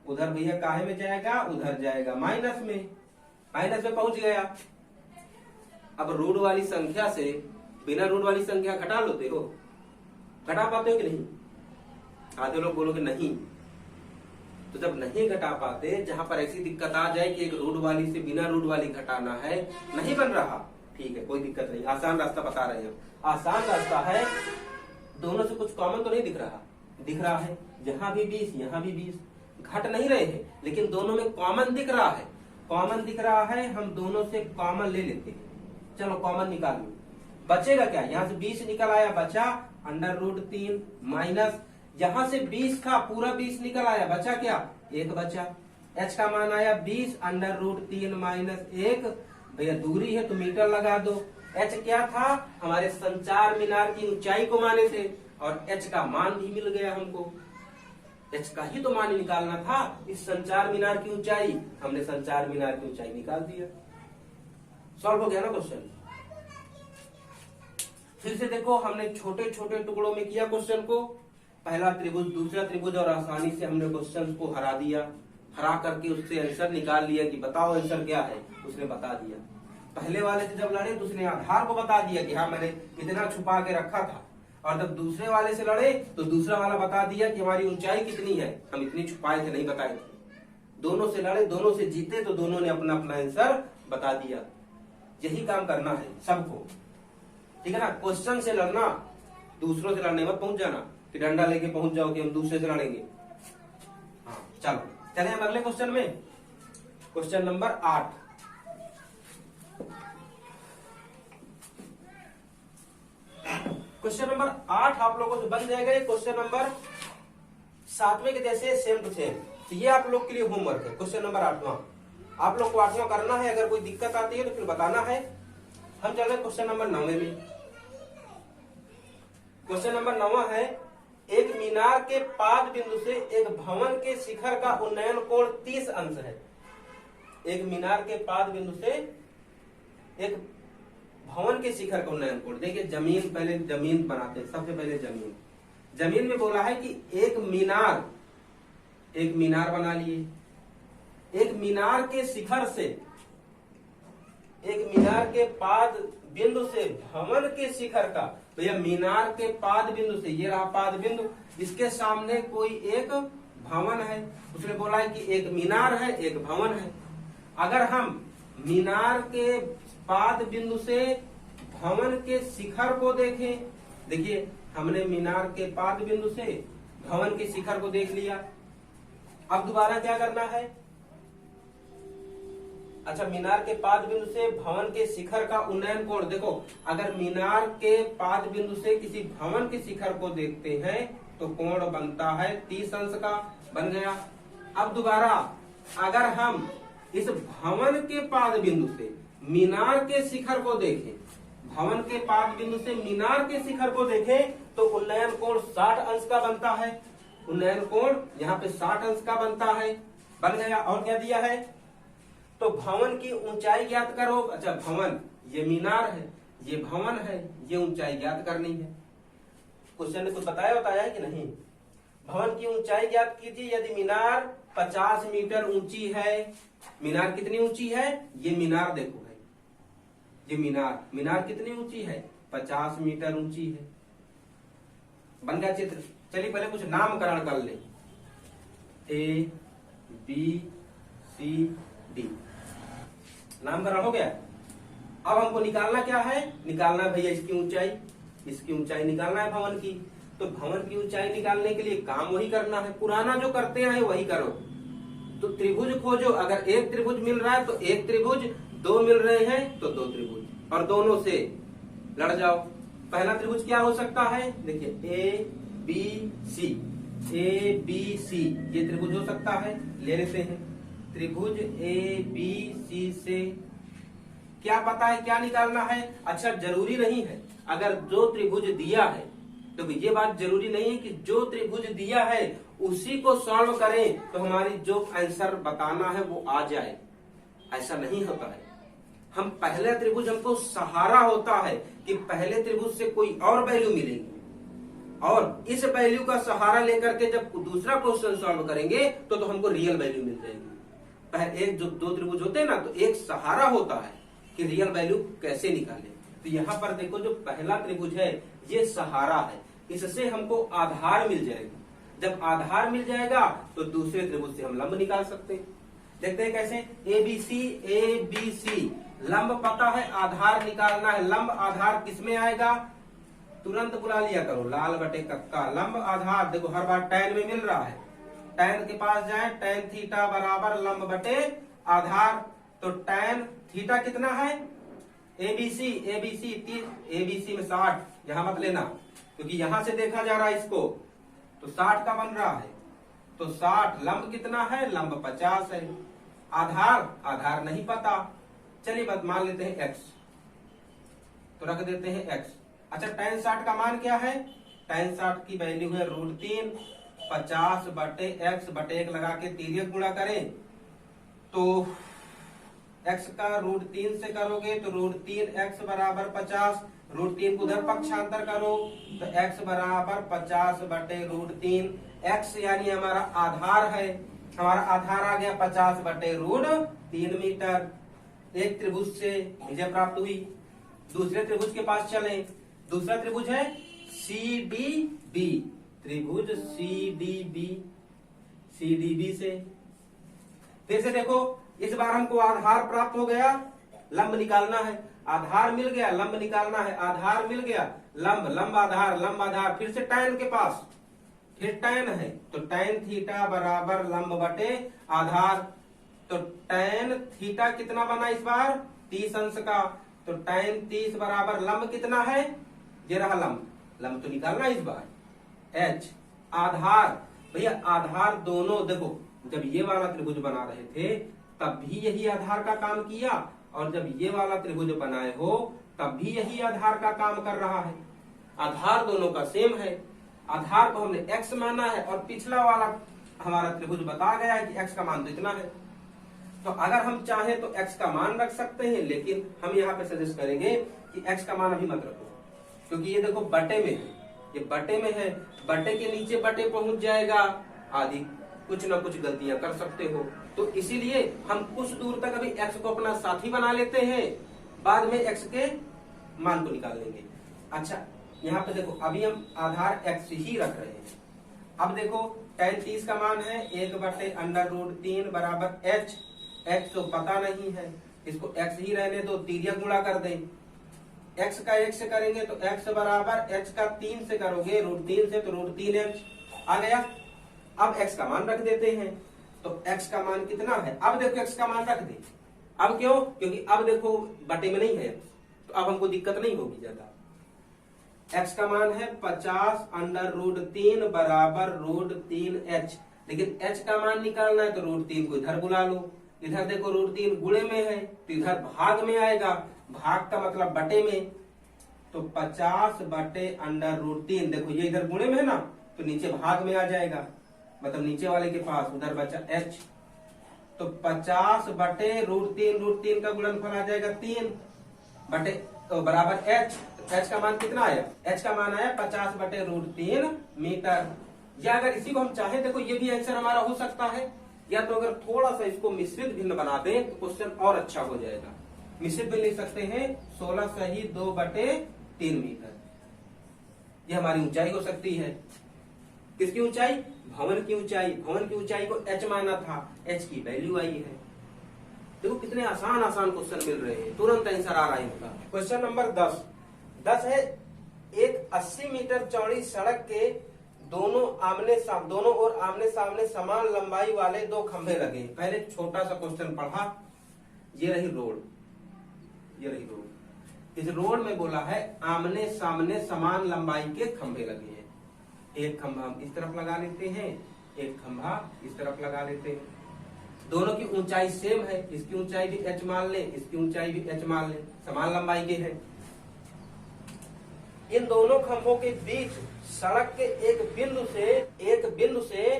उधर भैया काहे में जाएगा, उधर जाएगा माइनस में, माइनस में पहुंच गया। अब रूट वाली संख्या से बिना रूट वाली संख्या घटा लोते हो, घटा पाते हो कि नहीं, आधे लोग बोलोगे नहीं, तो जब नहीं घटा पाते, जहां पर ऐसी दिक्कत आ जाए कि एक रूट वाली से बिना रूट वाली घटाना है, नहीं बन रहा, ठीक है कोई दिक्कत नहीं, आसान रास्ता बता रहे हैं। आसान रास्ता है, दोनों से कुछ कॉमन तो नहीं दिख रहा, दिख रहा है यहाँ भी 20 यहाँ भी 20, घट नहीं रहे हैं लेकिन दोनों में कॉमन दिख रहा है, कॉमन दिख रहा है, हम दोनों से कॉमन ले लेते हैं। चलो कॉमन निकाल लो, बचेगा क्या, यहाँ से 20 निकल आया, बचा √3 माइनस, यहाँ से 20 था पूरा 20 निकल आया, बचा क्या, 1 बचा। h का मान आया 20 √3 माइनस 1, भैया दूरी है तो मीटर लगा दो। h क्या था, हमारे संचार मीनार की ऊंचाई को माने थे, और h का मान भी मिल गया हमको, h का ही तो मान निकालना था, इस संचार मीनार की ऊंचाई, हमने संचार मीनार की ऊंचाई निकाल दिया। सॉल्व हो गया ना क्वेश्चन। फिर से देखो हमने छोटे छोटे टुकड़ों में किया क्वेश्चन को, पहला त्रिभुज दूसरा त्रिभुज, और आसानी से हमने क्वेश्चन को हरा दिया, हरा करके उससे आंसर निकाल लिया कि बताओ आंसर क्या है, उसने बता दिया। पहले वाले से जब लड़े तो उसने आधार को बता दिया कि हाँ मैंने इतना छुपा के रखा था, और जब दूसरे वाले से लड़े तो दूसरा वाला बता दिया कि हमारी ऊंचाई कितनी है, हम इतनी छुपाए थे नहीं बताए थे। दोनों से लड़े, दोनों से जीते, तो दोनों ने अपना अपना आंसर बता दिया। यही काम करना है सबको, ठीक है ना। क्वेश्चन से लड़ना, दूसरों से लड़ने मत पहुंच जाना कि डंडा लेके पहुंच जाओ कि हम दूसरे से लड़ेंगे। हाँ चलो चले हम अगले क्वेश्चन में, क्वेश्चन नंबर 8। क्वेश्चन नंबर 8 आप लोगों से बन जाएगा, क्वेश्चन नंबर 7वें के जैसे सेम टू सेम, तो ये आप लोग के लिए होमवर्क है। क्वेश्चन नंबर 8वां आप लोग को 8वां करना है, अगर कोई दिक्कत आती है तो फिर बताना है। हम चल रहे क्वेश्चन नंबर 9 में। क्वेश्चन नंबर 9 है, एक मीनार के पाद बिंदु से एक भवन के शिखर का उन्नयन कोण 30 अंश है। एक मीनार के पाद बिंदु से एक भवन के शिखर का उन्नयन कोण, देखिए जमीन, पहले जमीन बनाते हैं, सबसे पहले जमीन में बोला है कि एक मीनार बना लिए, एक मीनार के शिखर से, एक मीनार के पाद बिंदु से भवन के शिखर का, भैया मीनार के पाद बिंदु से, ये रहा पाद बिंदु, इसके सामने कोई एक भवन है। उसने बोला है कि एक मीनार है एक भवन है। अगर हम मीनार के पाद बिंदु से भवन के शिखर को देखें, देखिए हमने मीनार के पाद बिंदु से भवन के शिखर को देख लिया। अब दोबारा क्या करना है? अच्छा, मीनार के पाद बिंदु से भवन के शिखर का उन्नयन कोण, देखो अगर मीनार के पाद बिंदु से किसी भवन के शिखर को देखते हैं तो कोण बनता है 30 अंश का, बन गया। अब दोबारा अगर हम इस भवन के पाद बिंदु से मीनार के शिखर को देखें, भवन के पाद बिंदु से मीनार के शिखर को देखें तो उन्नयन कोण 60 अंश का बनता है। उन्नयन कोण यहाँ पे 60 अंश का बनता है, बन गया। और क्या दिया है? तो भवन की ऊंचाई ज्ञात करो। अच्छा, भवन ये मीनार है, ये भवन है, ये ऊंचाई ज्ञात करनी है। क्वेश्चन ने कुछ बताया है कि नहीं? भवन की ऊंचाई ज्ञात कीजिए। यदि मीनार 50 मीटर ऊंची है, मीनार कितनी ऊंची है? ये मीनार देखो है, ये मीनार कितनी ऊंची है? 50 मीटर ऊंची है। बन गया चित्र। चलिए पहले कुछ नामकरण कर ले। A B C D नामकरण हो गया। अब हमको निकालना क्या है? निकालना है भैया इसकी ऊंचाई, इसकी ऊंचाई निकालना है भवन की। तो भवन की ऊंचाई निकालने के लिए काम वही करना है, पुराना जो करते हैं वही करो। तो त्रिभुज खोजो। अगर एक त्रिभुज मिल रहा है तो एक त्रिभुज, दो मिल रहे हैं तो दो त्रिभुज, और दोनों से लड़ जाओ। पहला त्रिभुज क्या हो सकता है? देखिए A B C, A B C ये त्रिभुज हो सकता है, ले लेते हैं। त्रिभुज ए बी सी से क्या पता है, क्या निकालना है? अच्छा, जरूरी नहीं है अगर जो त्रिभुज दिया है, तो ये बात जरूरी नहीं है कि जो त्रिभुज दिया है उसी को सॉल्व करें तो हमारी जो आंसर बताना है वो आ जाए, ऐसा नहीं होता है। हम पहले त्रिभुज, हमको सहारा होता है कि पहले त्रिभुज से कोई और वैल्यू मिलेगी, और इस वैल्यू का सहारा लेकर के जब दूसरा क्वेश्चन सॉल्व करेंगे तो हमको रियल वैल्यू मिल जाएगी। पहले एक जो दो त्रिभुज होते हैं ना, तो एक सहारा होता है कि रियल वैल्यू कैसे निकाले। तो यहाँ पर देखो जो पहला त्रिभुज है ये सहारा है, इससे हमको आधार मिल जाएगा। जब आधार मिल जाएगा तो दूसरे त्रिभुज से हम लंब निकाल सकते हैं। देखते हैं कैसे। ए बी सी लंब पता है, आधार निकालना है। लंब आधार किसमें आएगा? तुरंत बुला लिया करो, लाल बटे कक्का। लंब आधार देखो हर बार टैन में मिल रहा है, टैन के पास जाए, टैन थीटा बराबर लंब बटे आधार। तो टैन थीटा कितना है? एबीसी में 60, यहां मत लेना क्योंकि यहां से देखा जा रहा है इसको, तो 60 का बन रहा है। तो 60, लंब कितना है? लंब 50 है। आधार नहीं पता, चलिए बात मान लेते हैं x, तो रख देते हैं x। अच्छा, tan 60 का मान क्या है? tan 60 की वैल्यू है √3, 50 बटे x बटे 1 लगा के तिर्यक गुणा करें तो x का √3 से करोगे तो √3x बराबर 50, √3 को उधर पक्षांतर करो तो x बराबर 50 बटे √3। x यानी हमारा आधार है, हमारा आधार आ गया 50 बटे √3 मीटर। एक त्रिभुज से विजय प्राप्त हुई। दूसरे त्रिभुज के पास चले। दूसरा त्रिभुज है CDB, त्रिभुज CDB से फिर से देखो, इस बार हमको आधार प्राप्त हो गया, लंब निकालना है। आधार मिल गया, लंब निकालना है। आधार मिल गया, लंब आधार, फिर से टैन के पास, फिर टैन है तो टैन थीटा बराबर लंब बटे आधार। तो टैन थीटा कितना बना इस बार? 30 अंश का। तो टैन 30 बराबर लंब कितना है? ये रहा लंब तो निकालना इस बार h। आधार भैया, आधार दोनों देखो, जब ये वाला त्रिभुज बना रहे थे तब भी यही आधार का काम किया, और जब ये वाला त्रिभुज बनाए हो तब भी यही आधार का काम कर रहा है। आधार दोनों का सेम है। आधार को हमने x माना है और पिछला वाला हमारा त्रिभुज बता गया है कि x का मान तो इतना है। तो अगर हम चाहें तो x का मान रख सकते हैं, लेकिन हम यहाँ पे सजेस्ट करेंगे कि x का मान अभी मत रखो, क्योंकि ये देखो बटे में है, ये बटे में है, बटे के नीचे बटे पहुंच जाएगा, आदि कुछ ना कुछ गलतियां कर सकते हो। तो इसीलिए हम कुछ दूर तक अभी x को अपना साथी बना लेते हैं, बाद में x के मान को निकाल लेंगे। अच्छा यहाँ पे देखो अभी हम आधार x ही रख रहे हैं। अब देखो tan 30 का मान है 1/√3 बराबर h। x तो पता नहीं है, इसको x ही रहने दो, तिर्यक गुणा कर दें। x का 1 से करेंगे तो x बराबर h का 3 से करोगे √3 से तो √3h आ गया। अब x का मान रख देते हैं, तो x का मान कितना है, अब देखो x का मान रख दे। अब क्यों, क्योंकि अब देखो बटे में नहीं है तो अब हमको दिक्कत नहीं होगी ज्यादा। x का मान है 50/√3 बराबर √3h, लेकिन h का मान निकालना है तो √3 को इधर बुला लो। इधर देखो √3 गुणे में है तो इधर भाग में आएगा, भाग का मतलब बटे में, तो 50/√3 देखो ये इधर गुणे में है ना तो नीचे भाग में आ जाएगा, मतलब नीचे वाले के पास, उधर बचा h, तो 50/√3, √3 का गुणनफल आ जाएगा 3 बटे तो बराबर h। h का मान कितना आया, h का मान आया 50/√3 मीटर। या अगर इसी को हम चाहें, देखो ये भी आंसर हमारा हो सकता है, या तो अगर थोड़ा सा इसको मिश्रित भिन्न बना दें तो क्वेश्चन और अच्छा हो जाएगा। मिश्रित भिन्न लिख सकते हैं 16 सही 2/3 मीटर। ये हमारी ऊंचाई हो सकती है। किसकी ऊंचाई, भवन की ऊंचाई। भवन की ऊंचाई को h माना था, h की वैल्यू आई है। देखो कितने आसान आसान क्वेश्चन मिल रहे हैं, तुरंत आंसर आ रहा है इनका। क्वेश्चन नंबर 10 है, एक 80 मीटर चौड़ी सड़क के दोनों ओर आमने सामने समान लंबाई वाले दो खंभे लगे। पहले छोटा सा क्वेश्चन पढ़ा, ये रही रोड, ये रही रोड। इस रोड में बोला है आमने सामने समान लंबाई के खंभे लगे हैं। एक खंभा हम इस तरफ लगा लेते हैं, एक खंभा इस तरफ लगा लेते हैं। दोनों की ऊंचाई सेम है, इसकी ऊंचाई भी h मान ले, इसकी ऊंचाई भी h मान ले, समान लंबाई के हैं। इन दोनों खंभों के बीच सड़क के एक बिंदु से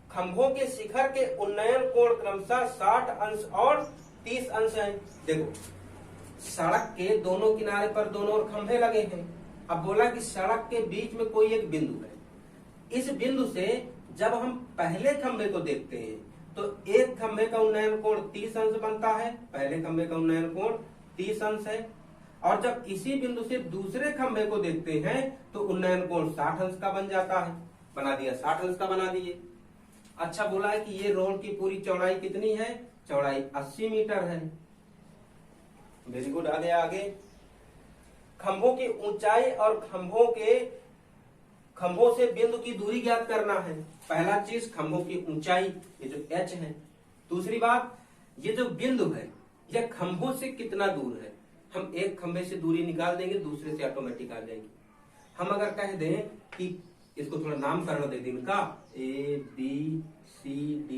खंभों के शिखर के उन्नयन कोण क्रमशः 60 अंश और 30 अंश है। देखो सड़क के दोनों किनारे पर दोनों ओर खंभे लगे हैं। अब बोला कि सड़क के बीच में कोई एक बिंदु है। इस बिंदु से जब हम पहले खंभे को देखते हैं तो एक खंभे का उन्नयन कोण 30 अंश बनता है, पहले खंभे का उन्नयन कोण 30 अंश है। और जब इसी बिंदु से दूसरे खंभे को देखते हैं तो उन्नयन कोण 60 अंश का बन जाता है। बना दिया, 60 अंश का बना दिए। अच्छा बोला है कि ये रोड की पूरी चौड़ाई कितनी है, चौड़ाई 80 मीटर है। वेरी गुड, आगे आगे। खंभों की ऊंचाई और खंभों से बिंदु की दूरी ज्ञात करना है। पहला चीज खंभों की ऊंचाई, ये जो h है। दूसरी बात, ये जो बिंदु है यह खंभों से कितना दूर है। हम एक खंभे से दूरी निकाल देंगे, दूसरे से ऑटोमेटिक आ जाएगी। हम अगर कह दें कि इसको थोड़ा नामकरण दे दें इनका A B C D,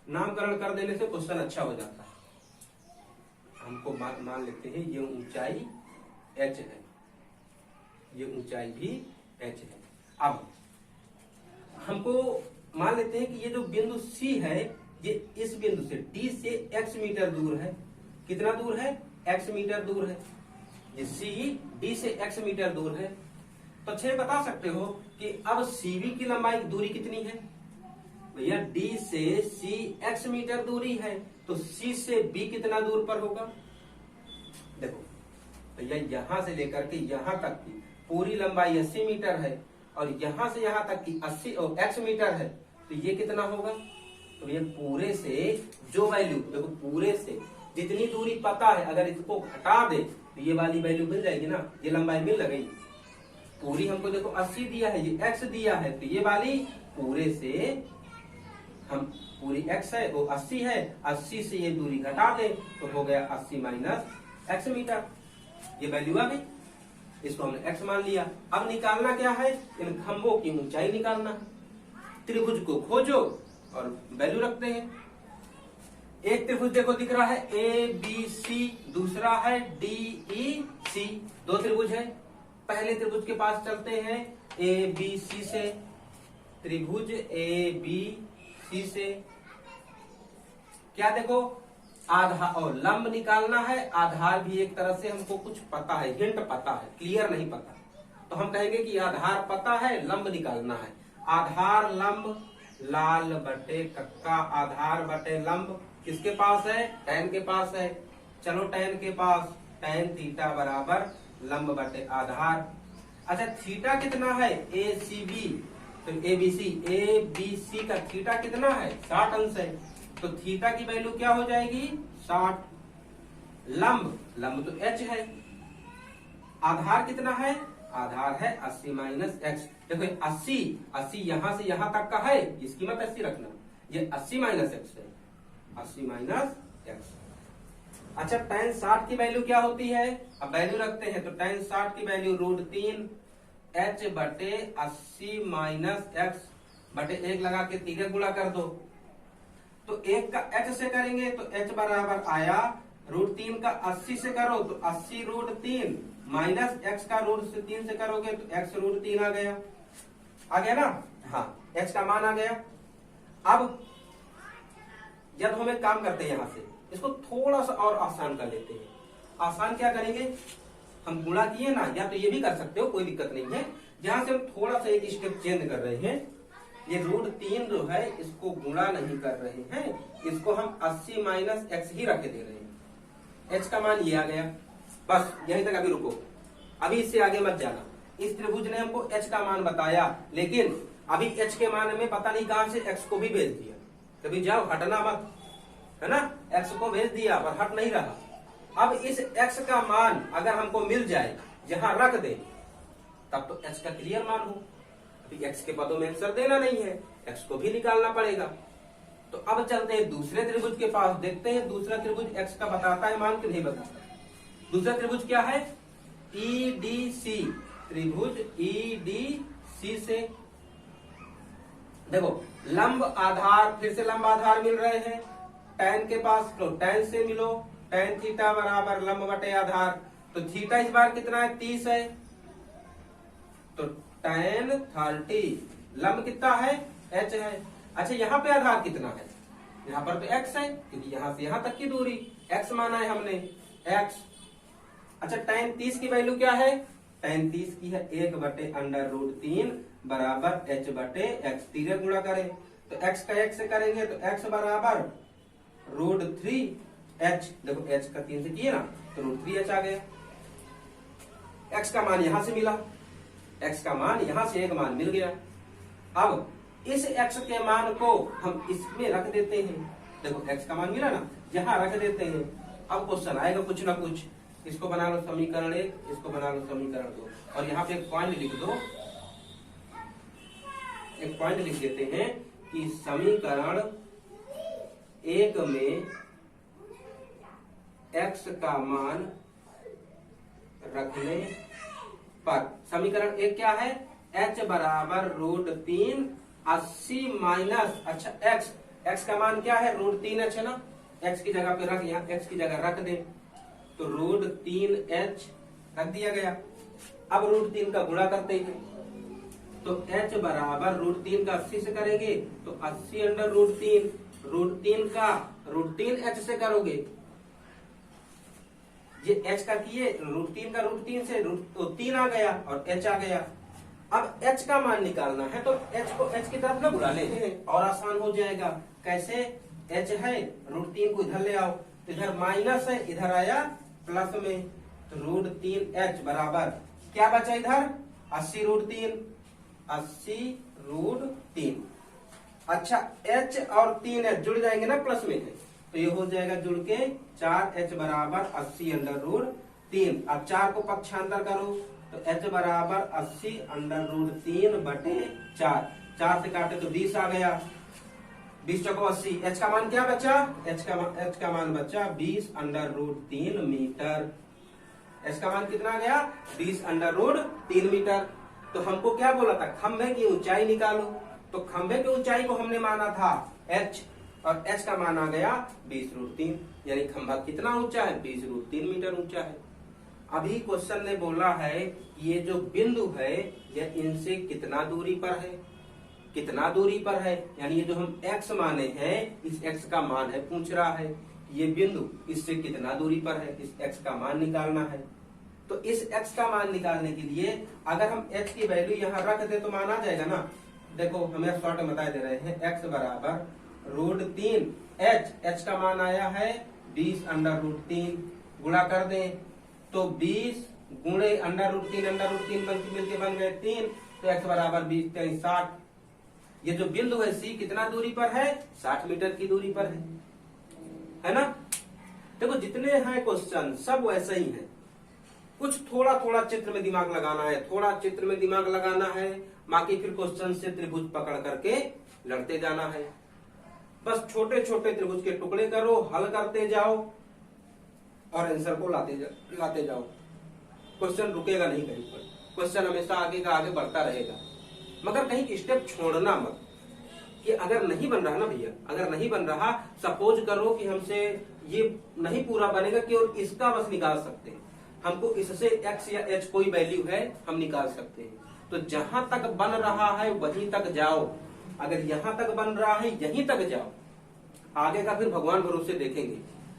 नामकरण कर देने से क्वेश्चन अच्छा हो जाता है। हमको मान लेते हैं ये ऊंचाई h है, ये ऊंचाई भी h है। अब हमको मान लेते हैं कि ये जो बिंदु C है ये इस बिंदु से D से x मीटर दूर है। कितना दूर है, x मीटर दूर है। ये C D से x मीटर दूर है। तो अच्छे बता सकते हो कि अब CV की लंबाई दूरी कितनी है। भैया D से C x मीटर दूरी है, तो C से B कितना दूर पर होगा। देखो भैया यहां से लेकर के यहां तक की पूरी लंबाई 80 मीटर है और यहां से यहां तक की 80 और x मीटर है, तो ये कितना होगा। तो ये पूरे से जो वैल्यू, देखो पूरे से जितनी दूरी पता है अगर इसको घटा दे तो ये वाली वैल्यू मिल जाएगी ना, ये लंबाई मिल गई। पूरी हमको देखो 80 दिया है, ये x दिया है, तो ये वाली पूरे से हम पूरी x है वो 80 है, 80 से ये दूरी घटा दे तो हो गया 80 माइनस x मीटर, ये वैल्यू आ गई। इसको हमने x मान लिया। अब निकालना क्या है, इन खंभों की ऊंचाई निकालना है। त्रिभुज को खोजो और वैल्यू रखते हैं। एक त्रिभुज देखो दिख रहा है ABC, दूसरा है DEC, दो त्रिभुज है। पहले त्रिभुज के पास चलते हैं ABC से, त्रिभुज ABC से क्या देखो आधार और लंब निकालना है। आधार भी एक तरह से हमको कुछ पता है, हिंट पता है, क्लियर नहीं पता, तो हम कहेंगे कि आधार पता है, लंब निकालना है। आधार लंब लाल बटे कक्का, आधार बटे लंब किसके पास है, tan के पास है। चलो tan के पास tan थीटा बराबर लंब बटे आधार। अच्छा थीटा कितना है ACB, तो ABC का थीटा कितना है 60 अंश है, तो थीटा की वैल्यू क्या हो जाएगी 60। लंब तो H है, आधार कितना है, आधार है 80 माइनस एक्स। देखो 80 यहां से यहां तक का है, इसकी मत 80 रखना, ये 80 माइनस एक्स है, 80 माइनस एक्स। अच्छा tan 60 की वैल्यू क्या होती है, अब वैल्यू रखते हैं, तो tan 60 की वैल्यू √3 H बटे 80 माइनस एक्स बटे 1 लगा के 3 गुणा कर दो, तो 1 का H से करेंगे तो H बराबर आया √3 का 80 से करो तो 80 √3 माइनस x का √3 से करोगे तो x √3 आ गया ना, हाँ h का मान आ गया। अब जब हम एक काम करते हैं यहां से इसको थोड़ा सा और आसान कर लेते हैं। आसान क्या करेंगे, हम गुणा किए ना, या तो ये भी कर सकते हो कोई दिक्कत नहीं है, जहां से हम थोड़ा सा एक स्टेप चेंज कर रहे हैं, ये √3 जो है इसको गुणा नहीं कर रहे हैं, इसको हम 80 माइनस एक्स ही रख के दे रहे हैं, h का मान ये आ गया। बस यहीं तक अभी रुको, अभी इससे आगे मत जाना। इस त्रिभुज ने हमको h का मान बताया, लेकिन अभी h के मान में पता नहीं कहां से x को भी भेज दिया, कभी जाओ हटना मत, है ना, x को भेज दिया पर हट नहीं रहा। अब इस x का मान अगर हमको मिल जाए जहां रख दे तब तो h का क्लियर मान हो, अभी x के पदों में आंसर देना नहीं है, x को भी निकालना पड़ेगा। तो अब चलते हैं दूसरे त्रिभुज के पास, देखते हैं दूसरा त्रिभुज x का बताता है मान कि नहीं बताता। दूसरा त्रिभुज क्या है, EDC, त्रिभुज EDC से देखो लंब आधार, फिर से लंब आधार मिल रहे हैं, tan के पास तो tan से मिलो, tan थीटा बराबर लंब बटे आधार, तो थीटा इस बार कितना है 30 है, तो tan 30, लंब कितना है h है। अच्छा यहाँ पे आधार कितना है, यहाँ पर तो x है क्योंकि यहाँ से यहाँ तक की दूरी x माना है हमने x। अच्छा tan 30 की वैल्यू क्या है, tan 30 की है 1 बटे √3 बराबर h बटे x, 3 गुणा करें तो x का x से करेंगे तो x बराबर √3h, देखो h का 3 से किए ना तो √3h आ गया। x का मान यहां से मिला, x का मान यहां से एक मान मिल गया। अब इस x के मान को हम इसमें रख देते हैं, देखो x का मान मिला ना, यहां रख देते हैं। अब क्वेश्चन आएगा कुछ ना कुछ, इसको बना लो समीकरण 1, इसको बना लो समीकरण 2, और यहाँ पे एक पॉइंट लिख दो, एक पॉइंट लिख देते हैं कि समीकरण 1 में x का मान रखने पर, समीकरण 1 क्या है, h बराबर √3 80 माइनस, अच्छा x का मान क्या है √3h है ना, x की जगह पे रख, यहाँ x की जगह रख दे तो √3h रख दिया गया। अब √3 का गुणा करते हैं तो h बराबर √3 का 80 से करेंगे तो 80 अंडर √3, √3 का √3h से करोगे, ये h का किए √3 का √3 से तो 3 आ गया और h आ गया। अब h का मान निकालना है तो h को h की तरफ ना बुला ले और आसान हो जाएगा। कैसे, h है √3 को इधर ले आओ, इधर माइनस है इधर आया प्लस में, तो √3h बराबर क्या बचा इधर 80 √3। अच्छा h और 3h जुड़ जाएंगे ना प्लस में है, तो ये हो जाएगा जुड़ के 4h बराबर 80 अंडर √3। अब 4 को पक्षांतर करो तो h बराबर 80 अंडर √3 बटे 4, 4 से काटे तो 20 आ गया, 20 चौको 80, h का मान क्या बचा, h का मान बचा 20 अंडर √3 मीटर, h का मान कितना गया 20 अंडर √3 मीटर। तो हमको क्या बोला था, खंभे की ऊंचाई निकालो, तो खंभे की ऊंचाई को हमने माना था h और h का मान आ गया 20 √3, यानी खंभा कितना ऊंचा है 20 √3 मीटर ऊंचा है। अभी क्वेश्चन ने बोला है ये जो बिंदु है यह इनसे कितना दूरी पर है, कितना दूरी पर है, यानी ये जो हम x माने हैं इस x का मान है, पूछ रहा है ये बिंदु इससे कितना दूरी पर है, इस x का मान निकालना है। तो इस x का मान निकालने के लिए अगर हम h की वैल्यू यहाँ रख दे तो मान आ जाएगा ना। देखो हमें शॉर्ट में बता दे रहे हैं x बराबर √3h, h का मान आया है 20 अंडर √3, गुणा कर दें तो 20 गुणे √3 पंक्ति मिलके बन गए 3, तो x बराबर 20 3 60। ये जो बिंदु है C कितना दूरी पर है? 60 मीटर की दूरी पर है ना। देखो जितने हैं क्वेश्चन सब वैसे ही है, कुछ थोड़ा थोड़ा चित्र में दिमाग लगाना है, थोड़ा चित्र में दिमाग लगाना है, बाकी फिर क्वेश्चन से त्रिभुज पकड़ करके लड़ते जाना है। बस छोटे छोटे त्रिभुज के टुकड़े करो, हल करते जाओ और आंसर को लाते जाओ। क्वेश्चन रुकेगा नहीं कहीं पर, क्वेश्चन हमेशा आगे का आगे बढ़ता रहेगा, मगर कहीं स्टेप छोड़ना मत कि अगर नहीं बन रहा ना भैया, अगर नहीं बन रहा, सपोज करो कि हमसे ये नहीं पूरा बनेगा कि और इसका बस निकाल सकते हैं, हमको इससे x या h कोई वैल्यू है हम निकाल सकते हैं, तो जहां तक बन रहा है वहीं तक जाओ। अगर यहां तक बन रहा है यहीं तक जाओ, आगे का फिर भगवान भरोसे देखेंगे,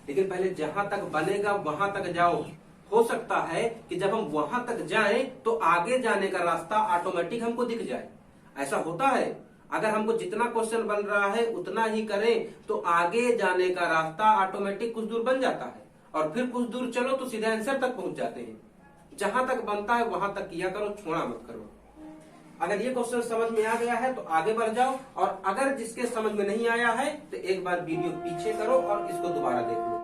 लेकिन पहले जहां तक बनेगा वहां तक जाओ। हो सकता है कि जब हम वहां तक जाएं तो आगे जाने का रास्ता ऑटोमेटिक हमको दिख जाए। ऐसा होता है, अगर हमको जितना क्वेश्चन बन रहा है उतना ही करें तो आगे जाने का रास्ता ऑटोमेटिक कुछ दूर बन जाता है, और फिर कुछ दूर चलो तो सीधे आंसर तक पहुंच जाते हैं। जहां तक बनता है वहां तक किया करो, छोड़ा मत करो। अगर ये क्वेश्चन समझ में आ गया है तो आगे बढ़ जाओ, और अगर जिसके समझ में नहीं आया है तो एक बार वीडियो पीछे करो और इसको दोबारा देख लो।